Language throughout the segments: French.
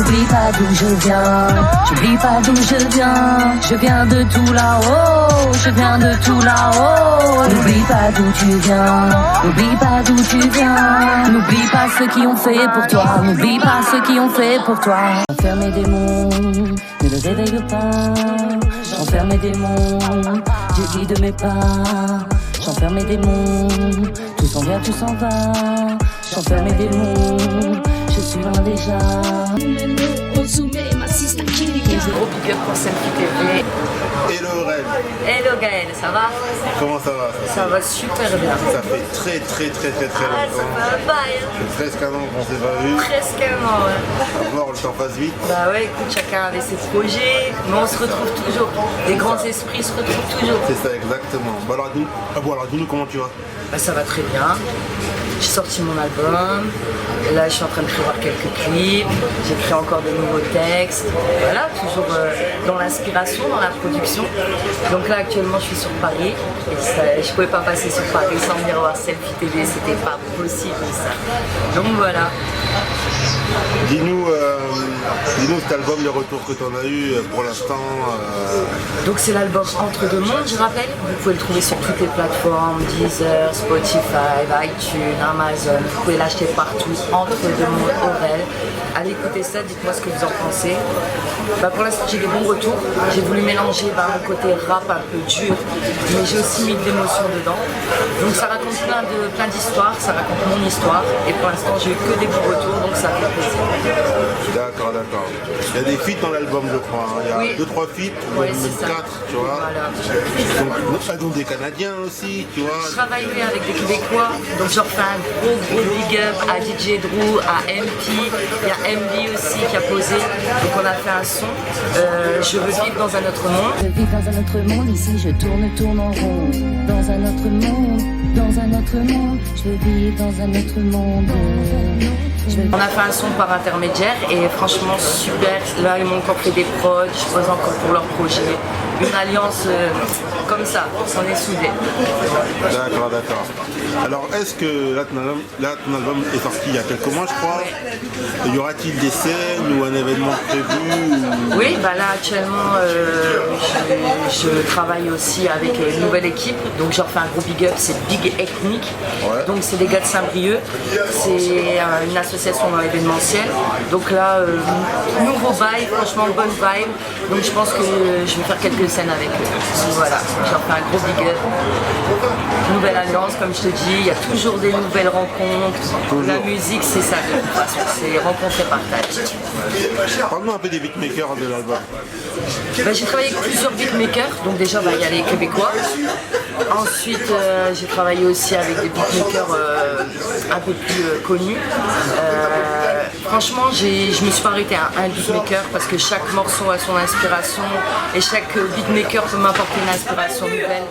J'oublie pas d'où je viens, j'oublie pas d'où je viens de tout là-haut, je viens de tout là-haut. N'oublie pas d'où tu viens, n'oublie pas d'où tu viens, n'oublie pas ceux qui ont fait pour toi, n'oublie pas ceux qui ont fait pour toi. J'enferme mes démons, ne les réveille pas, j'enferme mes démons, je dis de mes pas, j'enferme mes démons, tout s'en vient, tout s'en va, j'enferme mes démons, je suis loin déjà. Gros big up pour Selfie TV. Hello Ren. Hello Gaël, ça va? Comment ça va? Ça va super bien. Ça fait très Ah, ça longtemps. va pas, hein. C'est presque un an qu'on s'est pas vu. Presque un an, ouais. Alors le temps passe vite. Bah ouais, écoute, chacun avait ses projets, mais on se retrouve toujours. Les grands esprits se retrouvent toujours. C'est ça exactement. Bah alors dis-nous comment tu vas? Bah, ça va très bien. J'ai sorti mon album. Là, je suis en train de prévoir quelques clips. J'écris encore de nouveaux textes. Voilà, toujours dans l'inspiration, dans la production. Donc là, actuellement, je suis sur Paris. Et ça, je pouvais pas passer sur Paris sans venir voir Selfie TV. C'était pas possible, ça. Donc voilà. Dis-nous cet album, les retours que tu en as eu pour l'instant. Donc c'est l'album Entre deux mondes, je rappelle. Vous pouvez le trouver sur toutes les plateformes, Deezer, Spotify, iTunes, Amazon. Vous pouvez l'acheter partout, Entre deux mondes, Aurel. Allez écouter ça, dites-moi ce que vous en pensez. Bah, pour l'instant j'ai des bons retours. J'ai voulu mélanger mon côté rap un peu dur, mais j'ai aussi mis de l'émotion dedans. Donc ça raconte plein d'histoires, ça raconte mon histoire. Et pour l'instant j'ai eu que des bons retours, donc ça fait plaisir. D'accord. Il y a des feats dans l'album, je crois. Hein. Il y a Oui. 2-3 feats, Ouais, même c'est ça. 4, tu vois. Voilà. Donc des Canadiens aussi, tu vois. Je travaille avec des Québécois, donc je refais un gros big up à DJ Drew, à MP, il y a MD aussi qui a posé, donc on a fait un son, je veux vivre dans un autre monde. Je vis dans un autre monde, ici je tourne en rond. Dans un autre monde, je veux vivre dans un autre monde. On a fait un son par intermédiaire et franchement super, là ils m'ont encore fait des prods, je pose encore pour leur projet. Une alliance comme ça, on est soudés. D'accord. Alors est-ce que là ton album est sorti il y a quelques mois, je crois. Y aura-t-il des scènes ou un événement prévu Oui, bah là actuellement je travaille aussi avec une nouvelle équipe, donc je leur fais un gros big up, c'est Big Ethnic, Ouais. donc c'est des gars de Saint-Brieuc, c'est une association dans l'événementiel, donc là nouveau vibe, franchement bonne vibe, donc je pense que je vais faire quelques scènes avec eux, donc voilà, je leur fais un gros big up, nouvelle alliance comme je te dis, il y a toujours des nouvelles rencontres, la musique c'est ça de toute façon, c'est rencontre et partage. Parle-nous un peu des beatmakers de l'album. Bah, j'ai travaillé avec plusieurs beatmakers, donc déjà il y a les Québécois. Ensuite j'ai travaillé aussi avec des beatmakers un peu plus connus. Franchement je me suis pas arrêtée à un beatmaker parce que chaque morceau a son inspiration et chaque beatmaker peut m'apporter une inspiration nouvelle.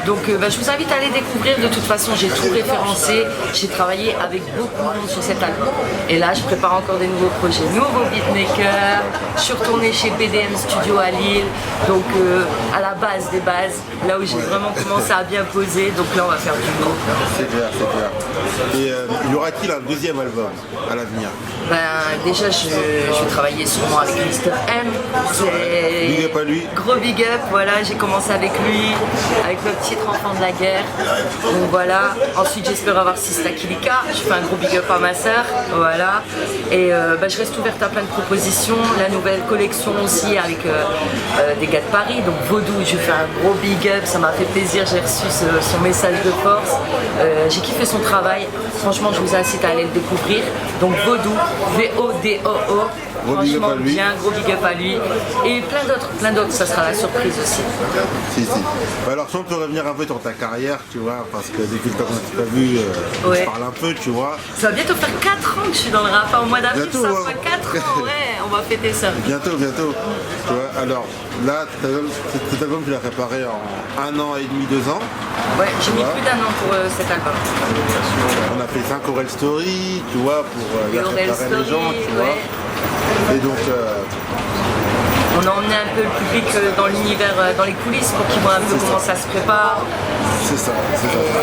Donc je vous invite à aller découvrir, de toute façon j'ai tout référencé, j'ai travaillé avec beaucoup de monde sur cet album. Et là je prépare encore des nouveaux projets, nouveaux beatmakers, je suis retournée chez BDM Studio à Lille, donc à la base des bases, là où j'ai vraiment commencé à bien poser, donc là on va faire du lourd. C'est clair. Et y aura-t-il un deuxième album à l'avenir? Ben, déjà je vais travailler sûrement avec Mr M, c'est Big up à lui. gros big up, voilà, j'ai commencé avec lui, avec le titre Enfant de la guerre, donc voilà, ensuite j'espère avoir Sista Kilika, je fais un gros big up à ma soeur, voilà, et je reste ouverte à plein de propositions, la nouvelle collection aussi avec des gars de Paris, donc Vaudou, je fais un gros big up, ça m'a fait plaisir, j'ai reçu son message de force, j'ai kiffé son travail, franchement je vous incite à aller le découvrir, donc Vaudou, V-O-D-O-O, Gros big up à franchement lui. bien, gros big up à lui, et plein d'autres, ça sera la surprise aussi. Si. Bah alors si on peut revenir un peu sur ta carrière, tu vois, parce que depuis le temps qu'on ne s'est pas vu, on Ouais. se parle un peu, tu vois. Ça va bientôt faire 4 ans que je suis dans le rap, au mois d'avril Bientôt, ça hein. fera 4 ans, ouais, on va fêter ça. Bientôt. Tu vois, alors là, cet album, tu l'as préparé en 1 an et demi, 2 ans. Ouais, j'ai mis Ouais. plus d'un an pour cet album. On a fait 5 Aurel Story, tu vois, pour Les bien Aurel préparer les Story, gens, tu vois. ouais. Et donc, On a emmené un peu le public dans l'univers, dans les coulisses pour qu'ils voient un peu comment ça se prépare. c'est ça.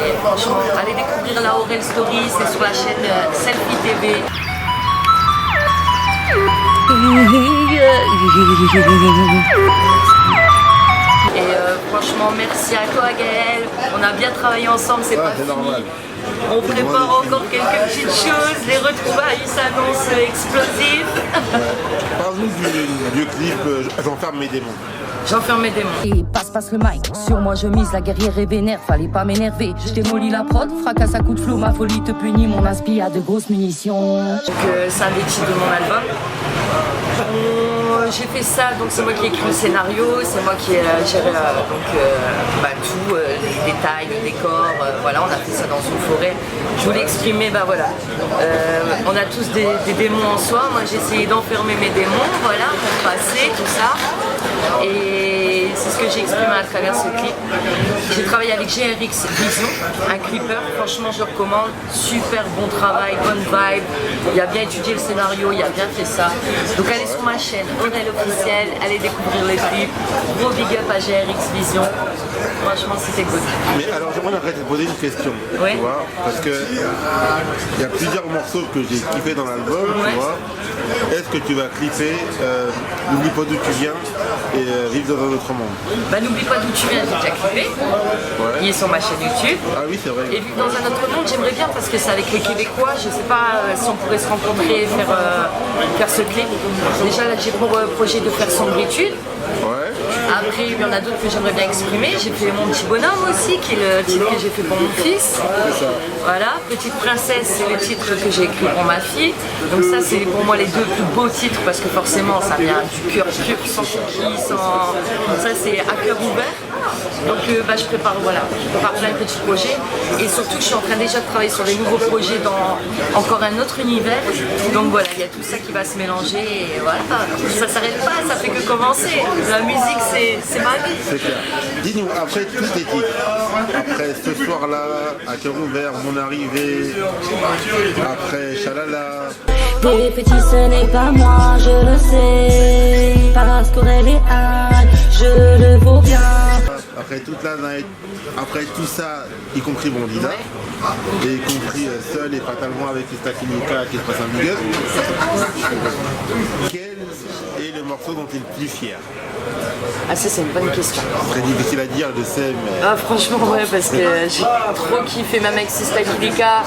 Et franchement, allez découvrir la Aurel Story, c'est sur la chaîne Selfie TV. Et franchement, merci à toi Gaël. On a bien travaillé ensemble, c'est pas c'est fini. normal. On prépare encore quelques petites choses. Les retrouvailles s'annoncent explosives. Parle-nous du clip J'enferme mes démons. J'enferme mes démons. Et passe le mic, sur moi je mise, la guerrière est vénère, fallait pas m'énerver. Je démolis la prod, fracasse à coups de flot, ma folie te punit, mon inspi a de grosses munitions. Donc c'est un des titres de mon album. J'ai fait ça, donc c'est moi qui ai écrit le scénario, c'est moi qui ai géré tout, les détails, le décor, voilà, on a fait ça dans une forêt. Je voulais exprimer, on a tous des démons en soi, moi j'ai essayé d'enfermer mes démons, voilà, mon passé, tout ça. Et c'est ce que j'ai exprimé à travers ce clip. J'ai travaillé avec GRX Vision, un clipper, franchement je recommande, super bon travail, bonne vibe, il a bien étudié le scénario, il a bien fait ça. Donc allez sur ma chaîne, Aurel officiel, allez découvrir les clips, gros big up à GRX Vision, franchement c'était good. Mais alors j'aimerais te poser une question, Oui. tu vois, parce que il y a plusieurs morceaux que j'ai kiffé dans l'album, Ouais. tu vois. Est-ce que tu vas clipper N'oublie pas d'où tu viens et Vivre dans un autre monde? N'oublie pas d'où tu viens, j'ai déjà clippé, il est sur ma chaîne YouTube. Ah oui, c'est vrai. Et Vivre dans un autre monde, j'aimerais bien parce que c'est avec les Québécois, je sais pas si on pourrait se rencontrer et faire ce clip. Déjà là j'ai pour projet de faire Sombritude. Ouais. Après il y en a d'autres que j'aimerais bien exprimer. J'ai fait Mon petit bonhomme aussi, qui est le titre que j'ai fait pour mon fils. C'est ça. Voilà, Petite princesse, c'est le titre que j'ai écrit pour ma fille. Donc ça c'est pour moi les deux plus beaux titres parce que forcément ça vient du cœur pur, sans cookies, sans... Ça c'est à cœur ouvert. Donc je prépare plein de petits projets. Et surtout je suis en train déjà de travailler sur des nouveaux projets dans encore un autre univers. Donc voilà, il y a tout ça qui va se mélanger et voilà. Ça s'arrête pas, ça fait que commencer. La musique c'est ma vie. C'est clair. Dis-nous, après tous tes titres, après ce soir-là, à cœur ouvert, mon arrivée, après Chalala, Les petits ce n'est pas moi, je le sais, parce qu'Aurel est Anne, je le vaux bien. après toute la night, après tout ça, y compris Bondida, et y compris Seul et fatalement avec Sista Kilika qui se passe un big up. Quel est le morceau dont tu es le plus fier? Ah ça c'est une bonne question. Très difficile à dire, je sais, mais... Ah, franchement ouais parce que j'ai trop kiffé même avec Sista Kilika.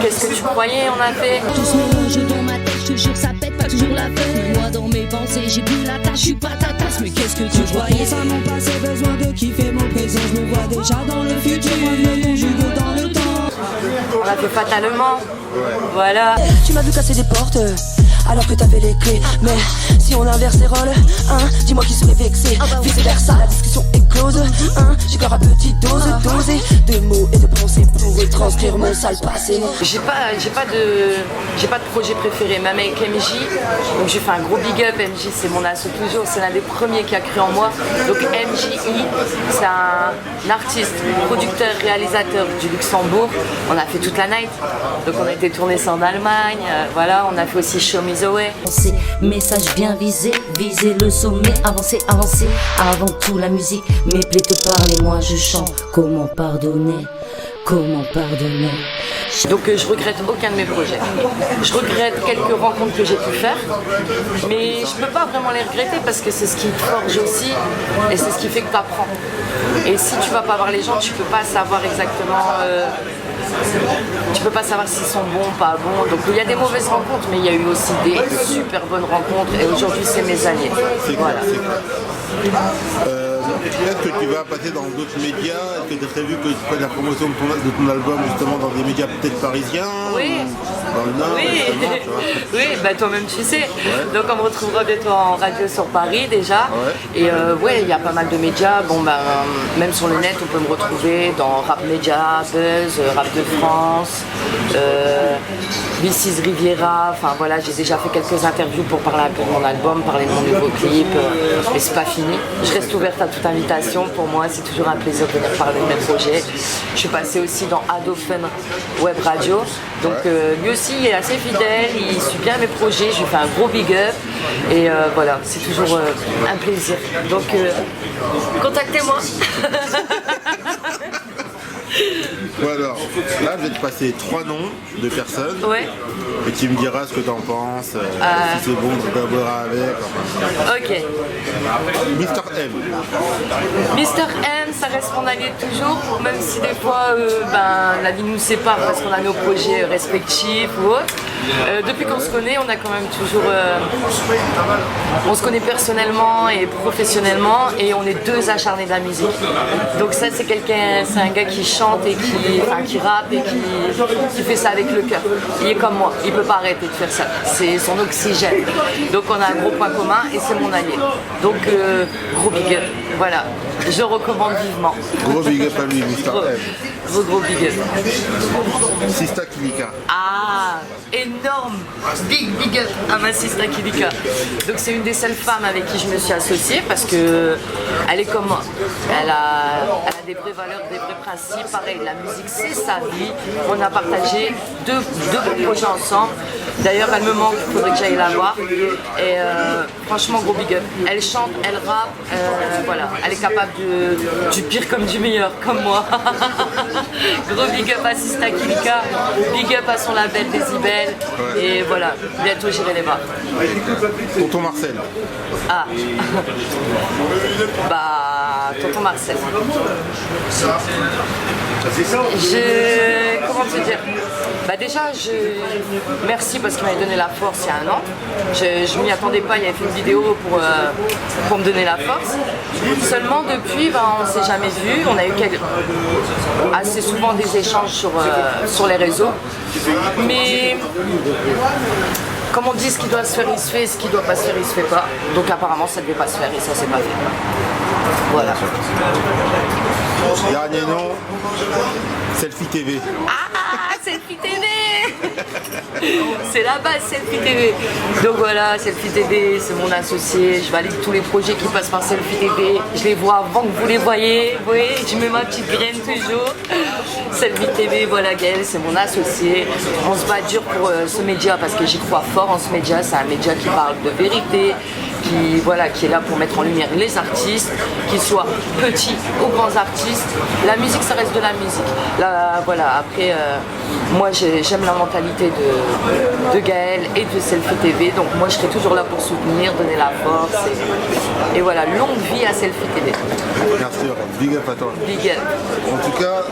Qu'est-ce que tu croyais on a fait? Tout se mélange dans ma tête, je te jure ça pète pas toujours la peine. Moi dans mes pensées, j'ai plus la tâche, je suis pas ta tasse. Mais qu'est-ce que tu croyais? Ça mon passé, besoin de kiffer mon présent. Je me vois déjà dans le futur, moi je me conjugue dans le temps. On a fait fatalement. Voilà. Tu m'as vu casser des portes alors que t'avais les clés. Mais si on inverse les rôles, dis-moi qui serait vexé. Vice versa, la discussion est close. J'ai cœur à petite dose, doser de mots et de pensées pour retranscrire mon sale passé. J'ai pas de projet préféré, même avec MJ. Donc j'ai fait un gros big up. MJ c'est mon asso toujours, c'est l'un des premiers qui a cru en moi. Donc MJI, c'est un artiste, producteur, réalisateur du Luxembourg. On a fait toute la night. Donc on a été tourné ça en Allemagne. Voilà, on a fait aussi Show Me the Way. Message bien visé, viser le sommet, avancer, avancer. Avant tout la musique, mes plaies te parlent et moi je chante. Comment pardonner? Comment pardonner? Donc je regrette aucun de mes projets. Je regrette quelques rencontres que j'ai pu faire, mais je peux pas vraiment les regretter parce que c'est ce qui te forge aussi et c'est ce qui fait que tu apprends. Et si tu vas pas voir les gens, tu peux pas savoir exactement. Tu peux pas savoir s'ils sont bons, pas bons. Donc il y a des mauvaises rencontres, mais il y a eu aussi des super bonnes rencontres. Et aujourd'hui, c'est mes alliés. Voilà. Est-ce que tu vas passer dans d'autres médias? Est-ce que tu as prévu que tu fasses la promotion de ton album justement dans des médias peut-être parisiens? Oui. Ou dans le Nord? Oui, justement, tu vois? oui, toi-même tu sais. Donc on me retrouvera bientôt en radio sur Paris déjà. Et il y a pas mal de médias. Même sur le net, on peut me retrouver dans Rap Média, Buzz, Rap de France, B6 Riviera. Enfin voilà, j'ai déjà fait quelques interviews pour parler un peu de mon album, parler de mon nouveau clip. Mais c'est pas fini. Je reste ouverte à toute invitation. Pour moi, c'est toujours un plaisir de venir parler de mes projets. Je suis passée aussi dans Ado Fun Web Radio. Donc lui aussi il est assez fidèle, il suit bien mes projets, je lui fais un gros big up et voilà, c'est toujours un plaisir. Donc contactez-moi. Bon alors, là je vais te passer 3 noms de personnes. Ouais. Et tu me diras ce que t'en penses, si c'est bon de collaborer avec. Enfin. Ok. Mr M. Mr M, ça reste mon allié toujours, même si des fois la vie nous sépare parce qu'on a nos projets respectifs ou autres. Depuis qu'on se connaît, on a quand même toujours... on se connaît personnellement et professionnellement et on est deux acharnés de la musique. Donc ça c'est un gars qui chante et qui rappe et qui fait ça avec le cœur. Il est comme moi, il peut pas arrêter de faire ça. C'est son oxygène. Donc on a un gros point commun et c'est mon allié. Donc gros big up, voilà. Je recommande vivement. Gros big up à lui, Mr. M. Gros big up. Sista Kilika. Ah, énorme, big up à ma Sista Kilika. Donc c'est une des seules femmes avec qui je me suis associée parce que elle est comme moi. Elle a des vraies valeurs, des vrais principes. Pareil, la musique c'est sa vie. On a partagé deux projets ensemble. D'ailleurs, elle me manque, il faudrait que j'aille la voir. Et franchement, gros big up. Elle chante, elle rappe, voilà. Elle est capable du pire comme du meilleur, comme moi. Gros big up à Sista Kilika, big up à son label Décibel. Ouais. Et voilà, bientôt j'irai les voir. Tonton Marcel. Ah. Tonton Marcel. Comment te dire? Déjà, merci parce qu'il m'avait donné la force il y a un an. Je m'y attendais pas, il avait fait une vidéo pour me donner la force. Seulement depuis, on ne s'est jamais vu. On a eu assez souvent des échanges sur les réseaux. Mais comme on dit, ce qui doit se faire, il se fait, ce qui ne doit pas se faire, il se fait pas. Donc apparemment, ça ne devait pas se faire et ça s'est pas fait. Voilà. Dernier nom, Selfie TV. Ah, Selfie TV. C'est la base, Selfie TV. Donc voilà, Selfie TV, c'est mon associé. Je valide tous les projets qui passent par Selfie TV. Je les vois avant que vous les voyez. Vous voyez, je mets ma petite graine toujours. Selfie TV, voilà, Gaël, c'est mon associé. On se bat dur pour ce média parce que j'y crois fort en ce média. C'est un média qui parle de vérité, qui est là pour mettre en lumière les artistes, qu'ils soient petits ou grands artistes. La musique, ça reste de la musique. Là, voilà, après, moi, j'aime la mentalité de Gaël et de Selfie TV. Donc moi, je serai toujours là pour soutenir, donner la force. Et voilà, longue vie à Selfie TV. Bien sûr, big up à toi. Big up. En tout cas,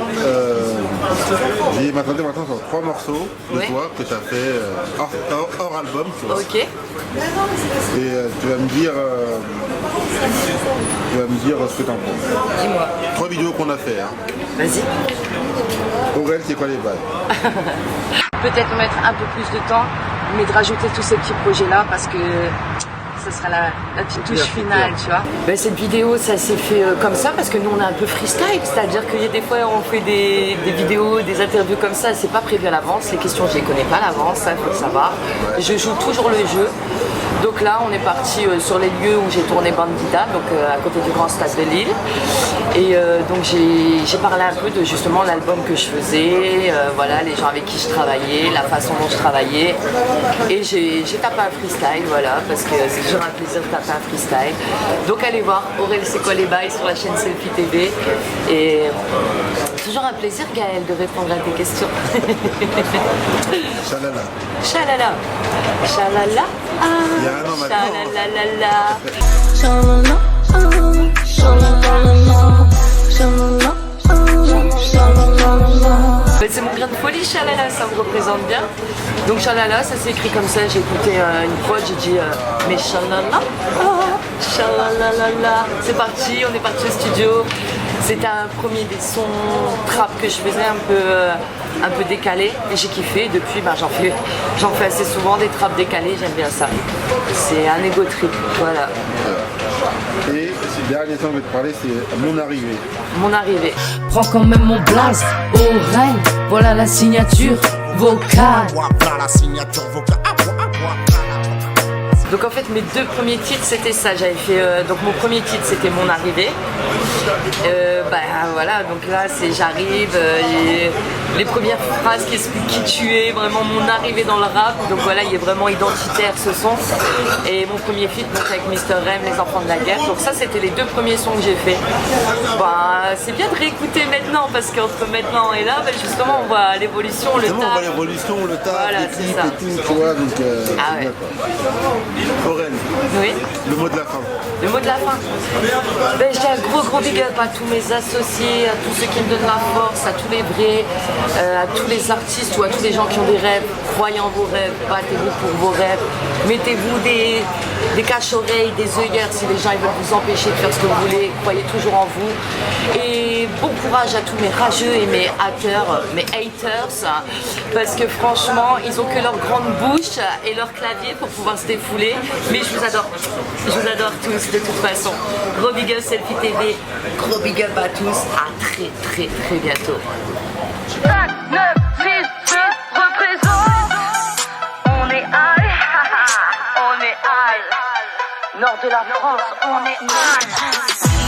j'ai m'attendais maintenant sur 3 morceaux de toi que tu as fait hors album. Tu vois. Ok. Et tu vas me dire ce que tu en penses. Dis-moi. 3 vidéos qu'on a fait. Hein. Vas-y. Aurel, c'est quoi les bases? Peut-être mettre un peu plus de temps, mais de rajouter tous ces petits projets-là parce que ce sera la petite touche finale, tu vois. Cette vidéo, ça s'est fait comme ça parce que nous, on est un peu freestyle, c'est-à-dire qu'il y a des fois, on fait des vidéos, des interviews comme ça, c'est pas prévu à l'avance, les questions, je les connais pas à l'avance, ça, faut le savoir. Je joue toujours le jeu. Donc là, on est parti sur les lieux où j'ai tourné Bandita, donc à côté du Grand Stade de Lille. Et donc j'ai parlé un peu de justement l'album que je faisais, voilà, les gens avec qui je travaillais, la façon dont je travaillais. Et j'ai tapé un freestyle, voilà, parce que c'est toujours un plaisir de taper un freestyle. Donc allez voir Aurel c'est quoi les bails sur la chaîne Selfie TV. Et toujours un plaisir, Gaël, de répondre à tes questions. Chalala. Chalala. Chalala. Il y a un an Chalalala. Shalala, shalalala, shalala, shalalala. C'est mon grain de folie, Chalala, ça me représente bien. Donc Chalala, ça s'est écrit comme ça, j'ai écouté une prod, j'ai dit mais Chalala, Chalalala. C'est parti, on est parti au studio. C'était un premier des sons trap que je faisais un peu décalé et j'ai kiffé. Depuis, j'en fais assez souvent des traps décalés, j'aime bien ça. C'est un ego trip, voilà. Et le dernier son que je vais te parler, c'est Mon Arrivée. Mon arrivée. Prends quand même mon blaze, Aurel, voilà la signature vocale. Voilà la signature vocale. Donc en fait mes deux premiers titres c'était ça, j'avais fait donc mon premier titre c'était Mon Arrivée. Voilà, donc là c'est j'arrive, les premières phrases qui expliquent qui tu es, vraiment mon arrivée dans le rap, donc voilà il est vraiment identitaire ce son. Et mon premier feat donc avec Mr. M, Les Enfants de la Guerre, donc ça c'était les deux premiers sons que j'ai fait. C'est bien de réécouter maintenant parce qu'entre maintenant et là justement on voit l'évolution, le taf. On voit l'évolution, le taf, voilà, les clips et tout, tu vois, donc c'est ouais. bien quoi. Oren, oui. le mot de la fin. Le mot de la fin. Je dis un gros big up à tous mes associés, à tous ceux qui me donnent la force, à tous les vrais, à tous les artistes ou à tous les gens qui ont des rêves. Croyez en vos rêves, battez-vous pour vos rêves. Mettez-vous des cache-oreilles, des œillères si les gens ils veulent vous empêcher de faire ce que vous voulez. Croyez toujours en vous. Et bon courage à tous mes rageux et mes haters, parce que franchement, ils ont que leur grande bouche et leur clavier pour pouvoir se défouler. Mais je vous adore. Je vous adore tous de toute façon. Gros big up Selfie TV, gros big up à tous, à très bientôt. 5, 9, 6, 2, représente. On est high, on est high. Nord de la France, on est high.